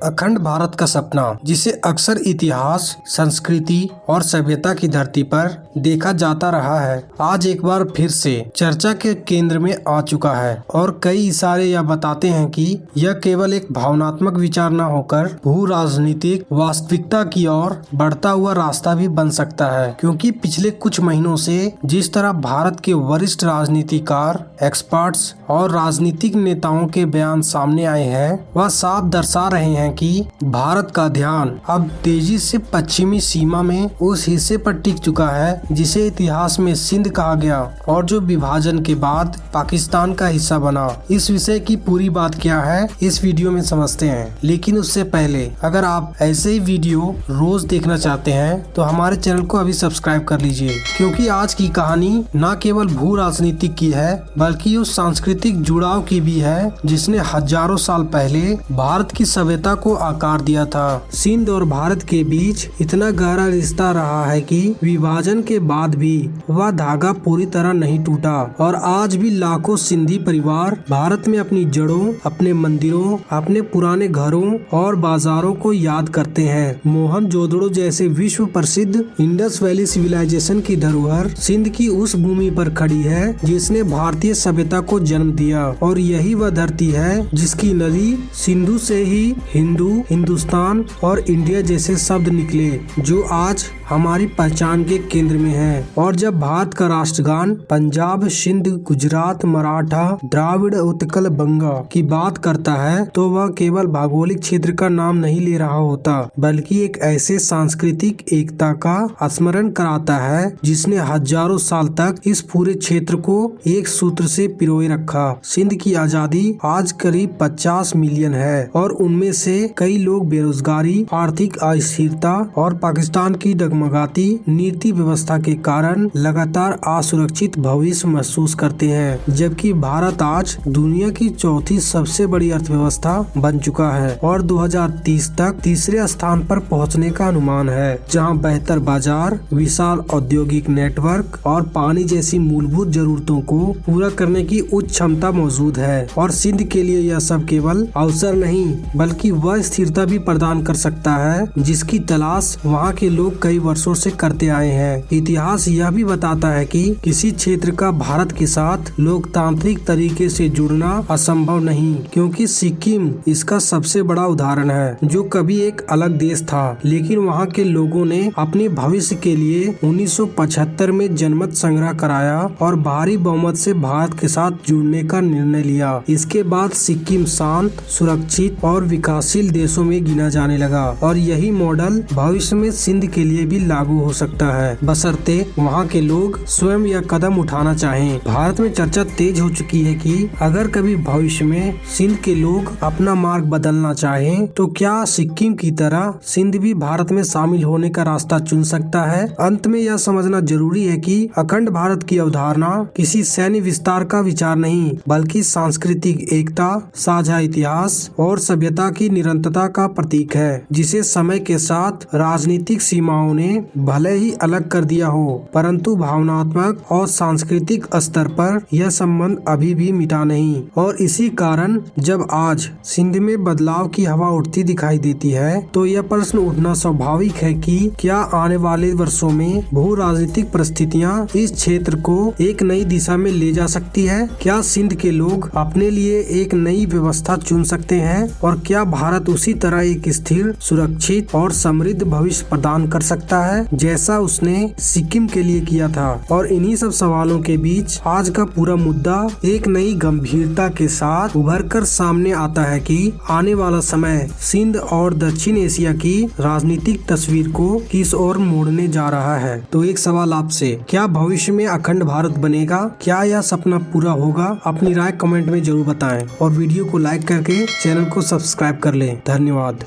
अखंड भारत का सपना, जिसे अक्सर इतिहास, संस्कृति और सभ्यता की धरती पर देखा जाता रहा है, आज एक बार फिर से चर्चा के केंद्र में आ चुका है। और कई इशारे यह बताते हैं कि यह केवल एक भावनात्मक विचार न होकर भू राजनीतिक वास्तविकता की ओर बढ़ता हुआ रास्ता भी बन सकता है। क्योंकि पिछले कुछ महीनों से जिस तरह भारत के वरिष्ठ राजनीतिकार, एक्सपर्ट्स और राजनीतिक नेताओं के बयान सामने आए हैं, वह साफ दर्शा रहे हैं कि भारत का ध्यान अब तेजी से पश्चिमी सीमा में उस हिस्से पर टिक चुका है जिसे इतिहास में सिंध कहा गया और जो विभाजन के बाद पाकिस्तान का हिस्सा बना। इस विषय की पूरी बात क्या है, इस वीडियो में समझते हैं। लेकिन उससे पहले अगर आप ऐसे ही वीडियो रोज देखना चाहते हैं तो हमारे चैनल को अभी सब्सक्राइब कर लीजिए, क्योंकि आज की कहानी न केवल भू राजनीतिक की है बल्कि उस सांस्कृतिक जुड़ाव की भी है जिसने हजारों साल पहले भारत की सभ्यता को आकार दिया था। सिंध और भारत के बीच इतना गहरा रिश्ता रहा है कि विभाजन के बाद भी वह धागा पूरी तरह नहीं टूटा और आज भी लाखों सिंधी परिवार भारत में अपनी जड़ों, अपने मंदिरों, अपने पुराने घरों और बाजारों को याद करते हैं। मोहनजोदड़ो जैसे विश्व प्रसिद्ध इंडस वैली सिविलाइजेशन की धरोहर सिंध की उस भूमि पर खड़ी है जिसने भारतीय सभ्यता को जन्म दिया, और यही वह धरती है जिसकी नदी सिंधु से ही हिंदू, हिंदुस्तान और इंडिया जैसे शब्द निकले, जो आज हमारी पहचान के केंद्र में है। और जब भारत का राष्ट्रगान पंजाब, सिंध, गुजरात, मराठा, द्राविड़, उत्कल, बंगा की बात करता है तो वह केवल भौगोलिक क्षेत्र का नाम नहीं ले रहा होता, बल्कि एक ऐसे सांस्कृतिक एकता का स्मरण कराता है जिसने हजारों साल तक इस पूरे क्षेत्र को एक सूत्र से पिरोए रखा। सिंध की आजादी आज करीब 50 मिलियन है और उनमें से कई लोग बेरोजगारी, आर्थिक अस्थिरता और पाकिस्तान की डगमगाती नीति व्यवस्था के कारण लगातार असुरक्षित भविष्य महसूस करते हैं। जबकि भारत आज दुनिया की चौथी सबसे बड़ी अर्थव्यवस्था बन चुका है और 2030 तक तीसरे स्थान पर पहुंचने का अनुमान है, जहां बेहतर बाजार, विशाल औद्योगिक नेटवर्क और पानी जैसी मूलभूत जरूरतों को पूरा करने की उच्च क्षमता मौजूद है। और सिंध के लिए यह सब केवल अवसर नहीं बल्कि वह स्थिरता भी प्रदान कर सकता है जिसकी तलाश वहाँ के लोग कई वर्षों से करते आए हैं। इतिहास यह भी बताता है कि किसी क्षेत्र का भारत के साथ लोकतांत्रिक तरीके से जुड़ना असंभव नहीं, क्योंकि सिक्किम इसका सबसे बड़ा उदाहरण है, जो कभी एक अलग देश था लेकिन वहाँ के लोगों ने अपने भविष्य के लिए 1975 में जनमत संग्रह कराया और भारी बहुमत से भारत के साथ जुड़ने का निर्णय लिया। इसके बाद सिक्किम शांत, सुरक्षित और विकासशील देशों में गिना जाने लगा और यही मॉडल भविष्य में सिंध के लिए भी लागू हो सकता है, बशर्ते वहाँ के लोग स्वयं यह कदम उठाना चाहें। भारत में चर्चा तेज हो चुकी है कि अगर कभी भविष्य में सिंध के लोग अपना मार्ग बदलना चाहें तो क्या सिक्किम की तरह सिंध भी भारत में शामिल होने का रास्ता चुन सकता है। अंत में यह समझना जरूरी है कि अखंड भारत की अवधारणा किसी सैन्य विस्तार का विचार नहीं बल्कि सांस्कृतिक एकता, साझा इतिहास और सभ्यता की निरंतरता का प्रतीक है, जिसे समय के साथ राजनीतिक सीमाओं ने भले ही अलग कर दिया हो, परंतु भावनात्मक और सांस्कृतिक स्तर पर यह संबंध अभी भी मिटा नहीं। और इसी कारण जब आज सिंध में बदलाव की हवा उठती दिखाई देती है तो यह प्रश्न उठना स्वाभाविक है कि क्या आने वाले वर्षों में भू राजनीतिक परिस्थितियाँ इस क्षेत्र को एक नई दिशा में ले जा सकती है। क्या सिंध के लोग अपने लिए एक नई व्यवस्था चुन सकते हैं और क्या भारत उसी तरह एक स्थिर, सुरक्षित और समृद्ध भविष्य प्रदान कर सकता है जैसा उसने सिक्किम के लिए किया था। और इन्हीं सब सवालों के बीच आज का पूरा मुद्दा एक नई गंभीरता के साथ उभर कर सामने आता है कि आने वाला समय सिंध और दक्षिण एशिया की राजनीतिक तस्वीर को किस ओर मोड़ने जा रहा है। तो एक सवाल आपसे, क्या भविष्य में अखंड भारत बनेगा? क्या यह सपना पूरा होगा? अपनी राय कमेंट में जरूर बताएं और वीडियो को लाइक करके चैनल को सब्सक्राइब कर लें। धन्यवाद।